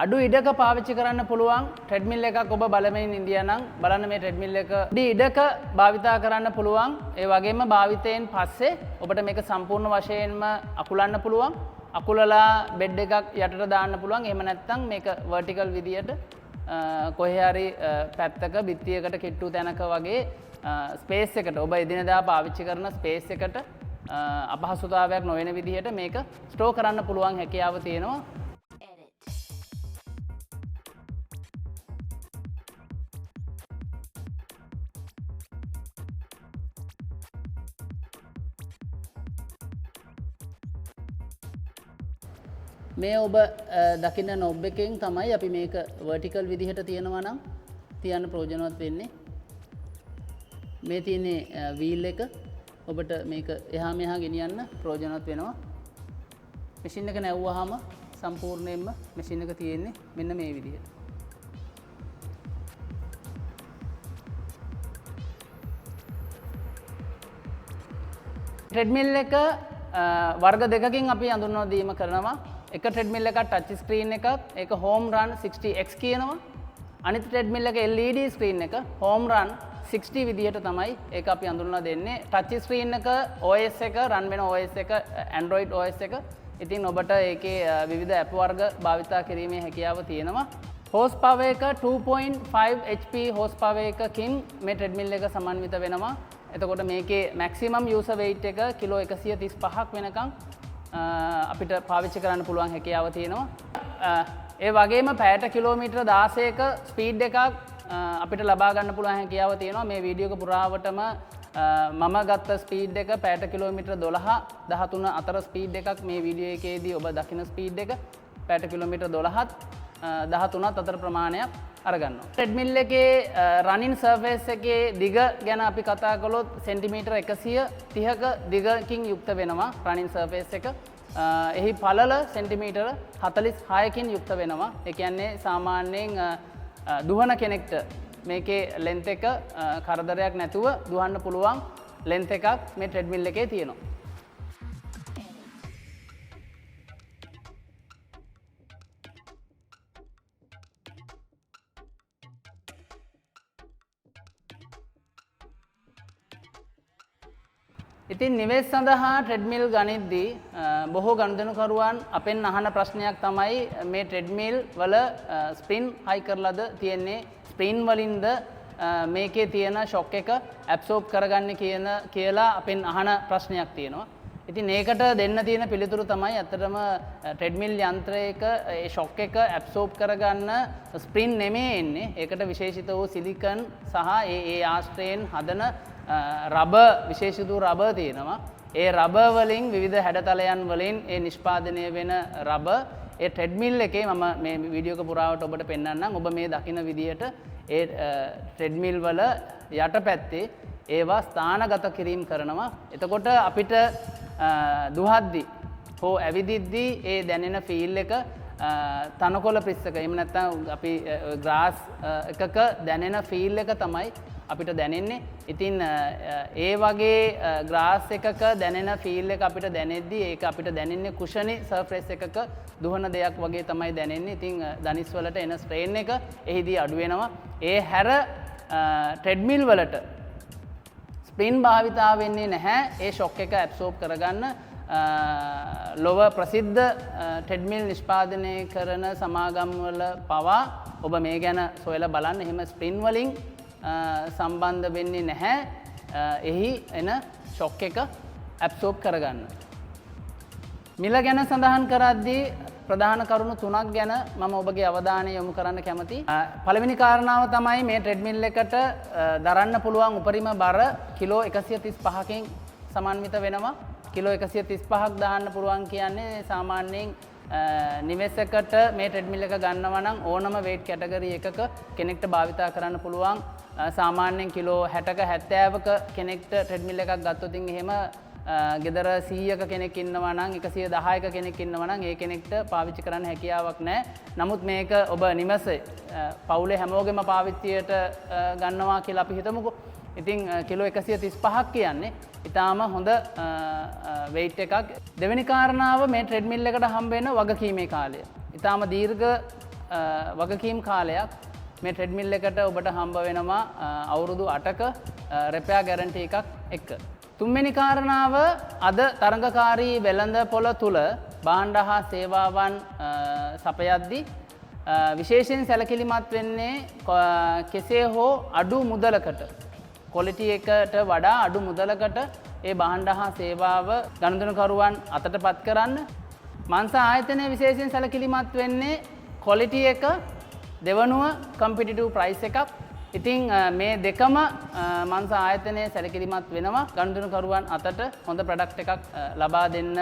අඩු ඉඩක පාවිච්චි කරන්න පුළුවන් ට්‍රෙඩ්මිල් එකක් ඔබ බලමින් ඉඳියා නම් බලන්න මේ ට්‍රෙඩ්මිල් එක අඩු ඉඩක භාවිතා කරන්න පුළුවන්. ඒ වගේම භාවිතයෙන් පස්සේ ඔබට මේක සම්පූර්ණ වශයෙන්ම අකුලන්න පුළුවන්. අකුලලා බෙඩ් එකක් යටට දාන්න පුළුවන්. එහෙම නැත්නම් මේක vertical විදියට කොහේ හරි පැත්තක බිත්තියකට කිට්ටු තැනක වගේ ස්පේස් එකට ඔබ එදිනදා පාවිච්චි කරන ස්පේස් එකට අපහසුතාවයක් නොවන විදිහට මේක ස්ටෝර් කරන්න පුළුවන් හැකියාව තියෙනවා. මේ ඔබ දකින්න නොබ් එකෙන් තමයි අපි මේක vertical විදිහට තියනවා නම් තියන්න ප්‍රයෝජනවත් වෙන්නේ. මේ තියෙන්නේ wheel එක ඔබට මේක එහා මෙහා ගෙනියන්න ප්‍රයෝජනවත් වෙනවා. මැෂින් එක නැවුවාම සම්පූර්ණයෙන්ම මැෂින් එක තියෙන්නේ මෙන්න මේ විදිහට. ට්‍රෙඩ්මිල් එක වර්ග දෙකකින් අපි හඳුන්වා දීම කරනවා. එක ට්‍රෙඩ්මිල් එකක් ටච් ස්ක්‍රීන් එකක් ඒක හෝම් රන් 60x කියනවා. අනිත් ට්‍රෙඩ්මිල් එක LED ස්ක්‍රීන් එක හෝම් රන් 60 විදිහට තමයි ඒක අපි හඳුන්වලා දෙන්නේ. ටච් ස්ක්‍රීන් එක OS එක රන් වෙන OS එක Android OS එක. ඉතින් ඔබට ඒකේ විවිධ ඇප් වර්ග භාවිතා කිරීමේ හැකියාව තියෙනවා. හෝස් පවර් එක 2.5 HP හෝස් පවර් එකකින් මේ ට්‍රෙඩ්මිල් එක සමන්විත වෙනවා. එතකොට මේකේ මැක්සිමම් යූසර් වෙයිට් එක කිලෝ 135ක් වෙනකම් අපිට පාවිච්චි කරන්න පුළුවන් හැකියාව තියෙනවා. ඒ වගේම පැයට කිලෝමීටර් 16ක ස්පීඩ් එකක් අපිට ලබා ගන්න පුළුවන් හැකියාව තියෙනවා. මේ වීඩියෝ එක පුරාවටම මම ගත්ත ස්පීඩ් එක පැයට කිලෝමීටර් 12 13 අතර ස්පීඩ් එකක් මේ වීඩියෝ එකේදී ඔබ දකින ස්පීඩ් එක පැයට කිලෝමීටර් 12ත් 13ත් අතර ප්‍රමාණයක් අරගන්නවා. ට්‍රෙඩ්මිල් එකේ රනින් සර්ෆේස් එකේ දිග ගැන අපි කතා කළොත් සෙන්ටිමීටර් 130ක දිගකින් යුක්ත වෙනවා රනින් සර්ෆේස් එක. එහි පළල සෙන්ටිමීටර් 46කින් යුක්ත වෙනවා. ඒ කියන්නේ සාමාන්‍යයෙන් දුවන කෙනෙක්ට මේකේ ලෙන්ත් එක කරදරයක් නැතුව දුවන්න පුළුවන් ලෙන්ත් එකක් මේ ට්‍රෙඩ්මිල් එකේ තියෙනවා. ඉතින් නිවෙස් සඳහා ට්‍රෙඩ්මිල් ගනිද්දී බොහෝ ගනුදෙනුකරුවන් අපෙන් අහන ප්‍රශ්නයක් තමයි මේ ට්‍රෙඩ්මිල් වල ස්ප්‍රින් හයි කරලාද තියෙන්නේ ස්ප්‍රින් වලින්ද මේකේ තියෙන ෂොක් එක ඇබ්සෝබ් කරගන්නේ කියලා අපෙන් අහන ප්‍රශ්නයක් තියෙනවා. ඉතින් ඒකට දෙන්න තියෙන පිළිතුරු තමයි ඇත්තටම ට්‍රෙඩ්මිල් යන්ත්‍රයක ඒ ෂොක් එක ඇබ්සෝබ් කරගන්න ස්ප්‍රින් නෙමෙයි එන්නේ. ඒකට විශේෂිත වූ සිලිකන් සහ ඒ ආශ්‍රයෙන් හදන රබර් විශේෂිත වූ රබර් තියෙනවා. ඒ රබර් වලින් විවිධ හැඩතලයන් වලින් ඒ නිෂ්පාදනය වෙන රබර් ඒ ට්‍රෙඩ්මිල් එකේ මම මේ වීඩියෝ එක පුරාවට ඔබට පෙන්නන්නම්. ඔබ මේ දකින විදිහට ඒ ට්‍රෙඩ්මිල් වල යටපැත්තේ ඒවා ස්ථානගත කිරීම කරනවා. එතකොට අපිට දුහද්දි හෝ ඇවිදිද්දී ඒ දැනෙන ෆීල් එක තනකොළ පිස්සක එහෙම නැත්නම් අපි ග්‍රාස් එකක දැනෙන ෆීල් එක තමයි අපිට දැනෙන්නේ. ඉතින් ඒ වගේ ග්‍රාස් එකක දැනෙන ෆීල් එක අපිට දැනෙද්දී ඒක අපිට දැනෙන්නේ කුෂනි සර්ෆේස් එකක දුවන දෙයක් වගේ තමයි දැනෙන්නේ. ඉතින් දනිස් වලට එන ස්ට්‍රේන් එක එහිදී අඩු වෙනවා. ඒ හැර ට්‍රෙඩ්මිල් වලට ස්ප්‍රින් භාවිතා වෙන්නේ නැහැ. ඒ ෂොක් එක ඇබ්සෝබ් කරගන්න ලොව ප්‍රසිද්ධ ට්‍රෙඩ්මිල් නිෂ්පාදනය කරන සමාගම් වල පවා ඔබ මේ ගැන සොයලා බලන්න. එහෙම ස්ප්‍රින් වලින් සම්බන්ධ වෙන්නේ නැහැ එහි එන ෂොක් එක ඇබ්සෝබ් කරගන්න. මිල ගැන සඳහන් කරද්දී ප්‍රධාන කරුණු තුනක් ගැන මම ඔබගේ අවධානය යොමු කරන්න කැමතියි. පළවෙනි කාරණාව තමයි මේ ට්‍රෙඩ්මිල් එකට දරන්න පුළුවන් උපරිම බර කිලෝ 135කින් සමන්විත වෙනවා. කිලෝ 135ක් දාන්න පුළුවන් කියන්නේ සාමාන්‍යයෙන් නිවෙසකට මේ ට්‍රෙඩ්මිල් එක ගන්නවා නම් ඕනම weight category එකක කෙනෙක්ට භාවිතා කරන්න පුළුවන්. සාමාන්‍යයෙන් කිලෝ 60ක 70ක කෙනෙක්ට ට්‍රෙඩ්මිල් එකක් ගත්තොත් එහෙම ගෙදර 100ක කෙනෙක් ඉන්නවා නම් 110ක කෙනෙක් ඉන්නවා නම් ඒ කෙනෙක්ට පාවිච්චි කරන්න හැකියාවක් නැහැ. නමුත් මේක ඔබ නිවසේ පවුලේ හැමෝගෙම පාවිච්චියට ගන්නවා කියලා අපි හිතමුකෝ. ඉතින් කිලෝ 135ක් කියන්නේ ඉතාම හොඳ weight එකක්. දෙවෙනි කාරණාව මේ ට්‍රෙඩ්මිල් එකට හම්බ වෙන වගකීමේ කාලය. ඉතාම දීර්ඝ වගකීම් කාලයක් මේ ට්‍රෙඩ්මිල් එකට ඔබට හම්බ වෙනවා අවුරුදු 8ක රෙපෙයාර් ගැරන්ටි එකක් එක්ක. තුන්වෙනි කාරණාව අද තරඟකාරී වෙළඳ පොළ තුල භාණ්ඩ හා සේවාවන් සපයද්දී විශේෂයෙන් සැලකිලිමත් වෙන්නේ කෙසේ හෝ අඩු මුදලකට ක්වොලිටි එකට වඩා අඩු මුදලකට ඒ භාණ්ඩ හා සේවාව ගනුදෙනුකරුවන් අතටපත් කරන්න. මංස ආයතනය විශේෂයෙන් සැලකිලිමත් වෙන්නේ ක්වොලිටි එක දෙවනුව කම්පිටිටිව් ප්‍රයිස් එකක්. ඉතින් මේ දෙකම මංස ආයතනය සැලකිලිමත් වෙනවා ගනුදෙනුකරුවන් අතට හොඳ ප්‍රොඩක්ට් එකක් ලබා දෙන්න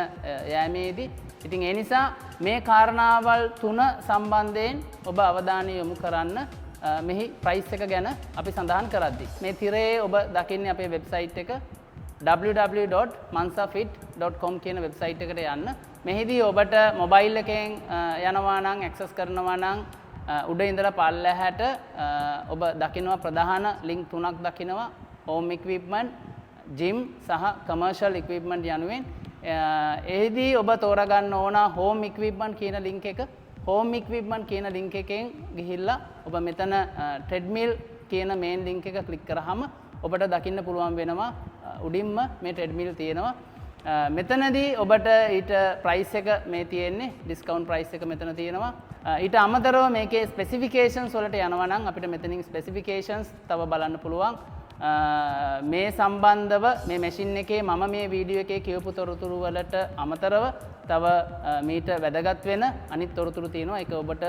යෑමේදී. ඉතින් ඒ නිසා මේ කාරණාවල් තුන සම්බන්ධයෙන් ඔබ අවධානය යොමු කරන්න මෙහි ප්‍රයිස් එක ගැන අපි සඳහන් කරද්දී. මේ තිරයේ ඔබ දකින්නේ අපේ වෙබ්සයිට් එක www.mansafit.com කියන වෙබ්සයිට් එකට යන්න. මෙහිදී ඔබට මොබයිල් එකෙන් යනවා නම් ඇක්සස් කරනවා නම් උඩ ඉඳලා පල්ලෙහාට ඔබ දකිනවා ප්‍රධාන ලින්ක් තුනක් දකිනවා home equipment, gym සහ commercial equipment යනුවෙන්. එහිදී ඔබ තෝරගන්න ඕන home equipment කියන ලින්ක් එක. home equipment කියන ලින්ක් එකෙන් ගිහිල්ලා ඔබ මෙතන treadmill කියන main link එක ක්ලික් කරාම ඔබට දකින්න පුළුවන් වෙනවා උඩින්ම මේ treadmill තියෙනවා. මෙතනදී ඔබට ඊට ප්‍රයිස් එක මේ තියෙන්නේ ඩිස්කවුන්ට් ප්‍රයිස් එක මෙතන තියෙනවා. ඊට අමතරව මේකේ ස්පෙસિෆිකේෂන්ස් වලට යනවා නම් අපිට මෙතනින් ස්පෙસિෆිකේෂන්ස් තව බලන්න පුළුවන්. මේ සම්බන්ධව මේ මැෂින් එකේ මම මේ වීඩියෝ එකේ කියවපු තොරතුරු වලට අමතරව තව මීට වැදගත් වෙන අනිත් තොරතුරු තියෙනවා. ඒක ඔබට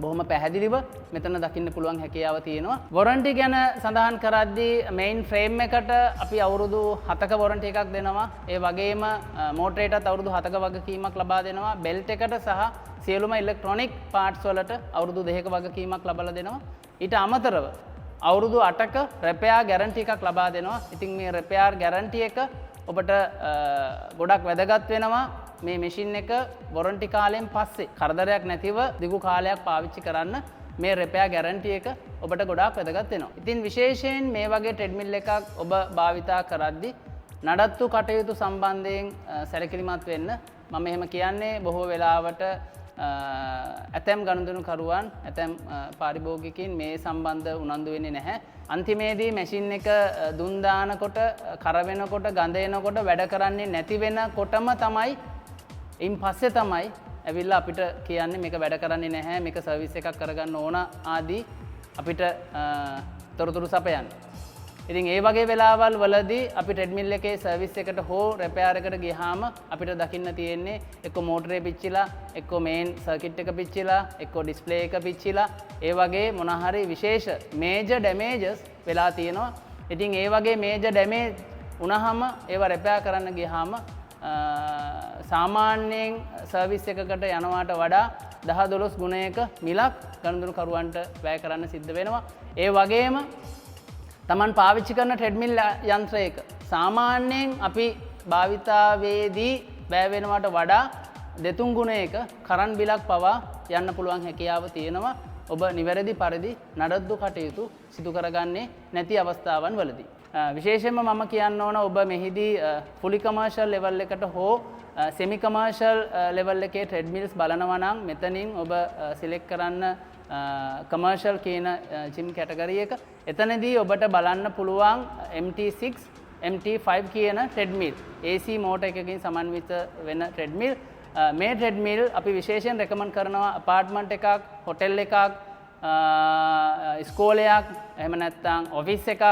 බොහොම පැහැදිලිව මෙතන දකින්න පුළුවන් හැකියාව තියෙනවා. වොරන්ටි ගැන සඳහන් කරද්දී මේන් ෆ්‍රේම් එකට අපි අවුරුදු 7ක වොරන්ටි එකක් දෙනවා. ඒ වගේම මෝටරේටත් අවුරුදු 7ක වගකීමක් ලබා දෙනවා. බෙල්ට් එකට සහ සියලුම ඉලෙක්ට්‍රොනික පාර්ට්ස් වලට අවුරුදු 2ක වගකීමක් ලබා දෙනවා. ඊට අමතරව අවුරුදු 8ක රෙපෙයාර් ගැරන්ටි එකක් ලබා දෙනවා. ඉතින් මේ රෙපෙයාර් ගැරන්ටි එක ඔබට ගොඩක් වැදගත් වෙනවා. මේ මැෂින් එක වොරන්ටි කාලයෙන් පස්සේ කරදරයක් නැතිව දිගු කාලයක් පාවිච්චි කරන්න මේ රෙපෙයාර් ගැරන්ටි එක ඔබට ගොඩාක් වැදගත් වෙනවා. ඉතින් විශේෂයෙන් මේ වගේ ට්‍රෙඩ්මිල් එකක් ඔබ භාවිතා කරද්දී නඩත්තු කටයුතු සම්බන්ධයෙන් සැලකිලිමත් වෙන්න. මම එහෙම කියන්නේ බොහෝ වෙලාවට ඇතැම් ගනුදෙනුකරුවන් ඇතැම් පාරිභෝගිකයින් මේ සම්බන්ධ උනන්දු වෙන්නේ නැහැ. අන්තිමේදී මැෂින් එක දුන් දානකොට කර වෙනකොට ගඳ එනකොට වැඩ කරන්නේ නැති වෙනකොටම තමයි ඉන් පස්සේ තමයි ඇවිල්ලා අපිට කියන්නේ මේක වැඩ කරන්නේ නැහැ, මේක සර්විස් එකක් කරගන්න ඕන ආදී අපිට තොරතුරු සපයන්න. ඉතින් ඒ වගේ වෙලාවල් වලදී අපි ට්‍රෙඩ්මිල් එකේ සර්විස් එකට හෝ රෙපෙයාර් එකට ගියාම අපිට දකින්න තියෙන්නේ එක්ක මෝටරේ පිච්චිලා, එක්ක මේන් සර්කිට් එක පිච්චිලා, එක්ක ඩිස්ප්ලේ එක පිච්චිලා, ඒ වගේ මොන හරි විශේෂ මේජර් ඩැමේජස් වෙලා තියෙනවා. ඉතින් ඒ වගේ මේජර් ඩැමේජ් වුණාම ඒව රෙපෙයාර් කරන්න ගියාම සාමාන්‍යයෙන් සර්විස් එකකට යනවාට වඩා 10-12 ගුණයක මිලක් ගනුදෙනුකරුවන්ට වැය කරන්න සිද්ධ වෙනවා. ඒ වගේම තමන් පාවිච්චි කරන ට්‍රෙඩ්මිල් යන්ත්‍රයක සාමාන්‍යයෙන් අපි භාවිතාවේදී වැය වෙනවට වඩා 2-3 ගුණයක කරන් බිලක් පවා යන්න පුළුවන් හැකියාව තියෙනවා. ඔබ නිවැරදි පරිදි නඩත්තු කටයුතු සිදු කරගන්නේ නැති අවස්ථාවන් වලදී. විශේෂයෙන්ම මම කියන්න ඕන ඔබ මෙහිදී ෆුලි කමර්ෂල් ලෙවල් එකට හෝ සෙමි කමර්ෂල් ලෙවල් එකේ ට්‍රෙඩ්මිල්ස් බලනවා නම් මෙතනින් ඔබ සිලෙක්ට් කරන්න කමර්ෂල් කියන ජිම් කැටගරි එක. එතනදී ඔබට බලන්න පුළුවන් MT6, MT5 කියන ට්‍රෙඩ්මිල් AC මෝටර් එකකින් සමන්විත වෙන ට්‍රෙඩ්මිල්. මේ ට්‍රෙඩ්මිල් අපි විශේෂයෙන් රෙකමන්ඩ් කරනවා අපාර්ට්මන්ට් එකක්, හොටෙල් එකක්, ඉස්කෝලයක්, එහෙම නැත්නම් ඔෆිස් එකක්,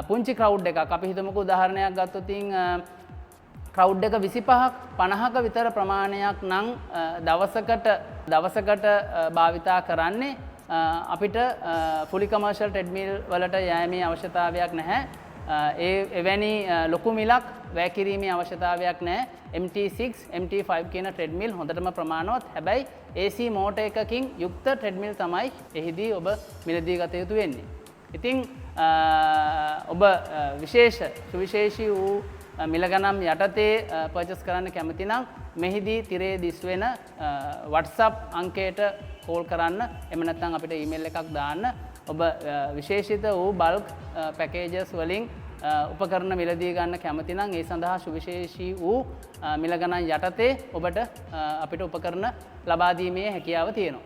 පුංචි ක්‍රවුඩ් එකක්. අපි හිතමුකෝ උදාහරණයක් ගත්තොත් ක්‍රවුඩ් එක 25ක් 50ක විතර ප්‍රමාණයක් නම් දවසකට භාවිතා කරන්නේ අපිට ෆුලි කමර්ෂල් ට්‍රෙඩ්මිල් වලට යෑමේ අවශ්‍යතාවයක් නැහැ. එවැනි ලොකු මිලක් වැය කිරීමේ අවශ්‍යතාවයක් නැහැ. MT6, MT5 කියන ට්‍රෙඩ්මිල් හොඳටම ප්‍රමාණවත්. හැබැයි AC මෝටර් එකකින් යුක්ත ට්‍රෙඩ්මිල් තමයි එහිදී ඔබ මිලදී ගත යුතු වෙන්නේ. ඉතින් ඔබ සුවිශේෂී වූ මිල ගණන් යටතේ පර්චස් කරන්න කැමති නම් මෙහිදී තිරේ දිස්වෙන WhatsApp අංකයට කෝල් කරන්න. එහෙම නැත්නම් අපිට ඊමේල් එකක් දාන්න. ඔබ විශේෂිත වූ බල්ක් පැකේජස් වලින් උපකරණ මිලදී ගන්න කැමති නම් ඒ සඳහා සුවිශේෂී වූ මිල ගණන් යටතේ ඔබට අපිට උපකරණ ලබා දීමේ හැකියාව තියෙනවා.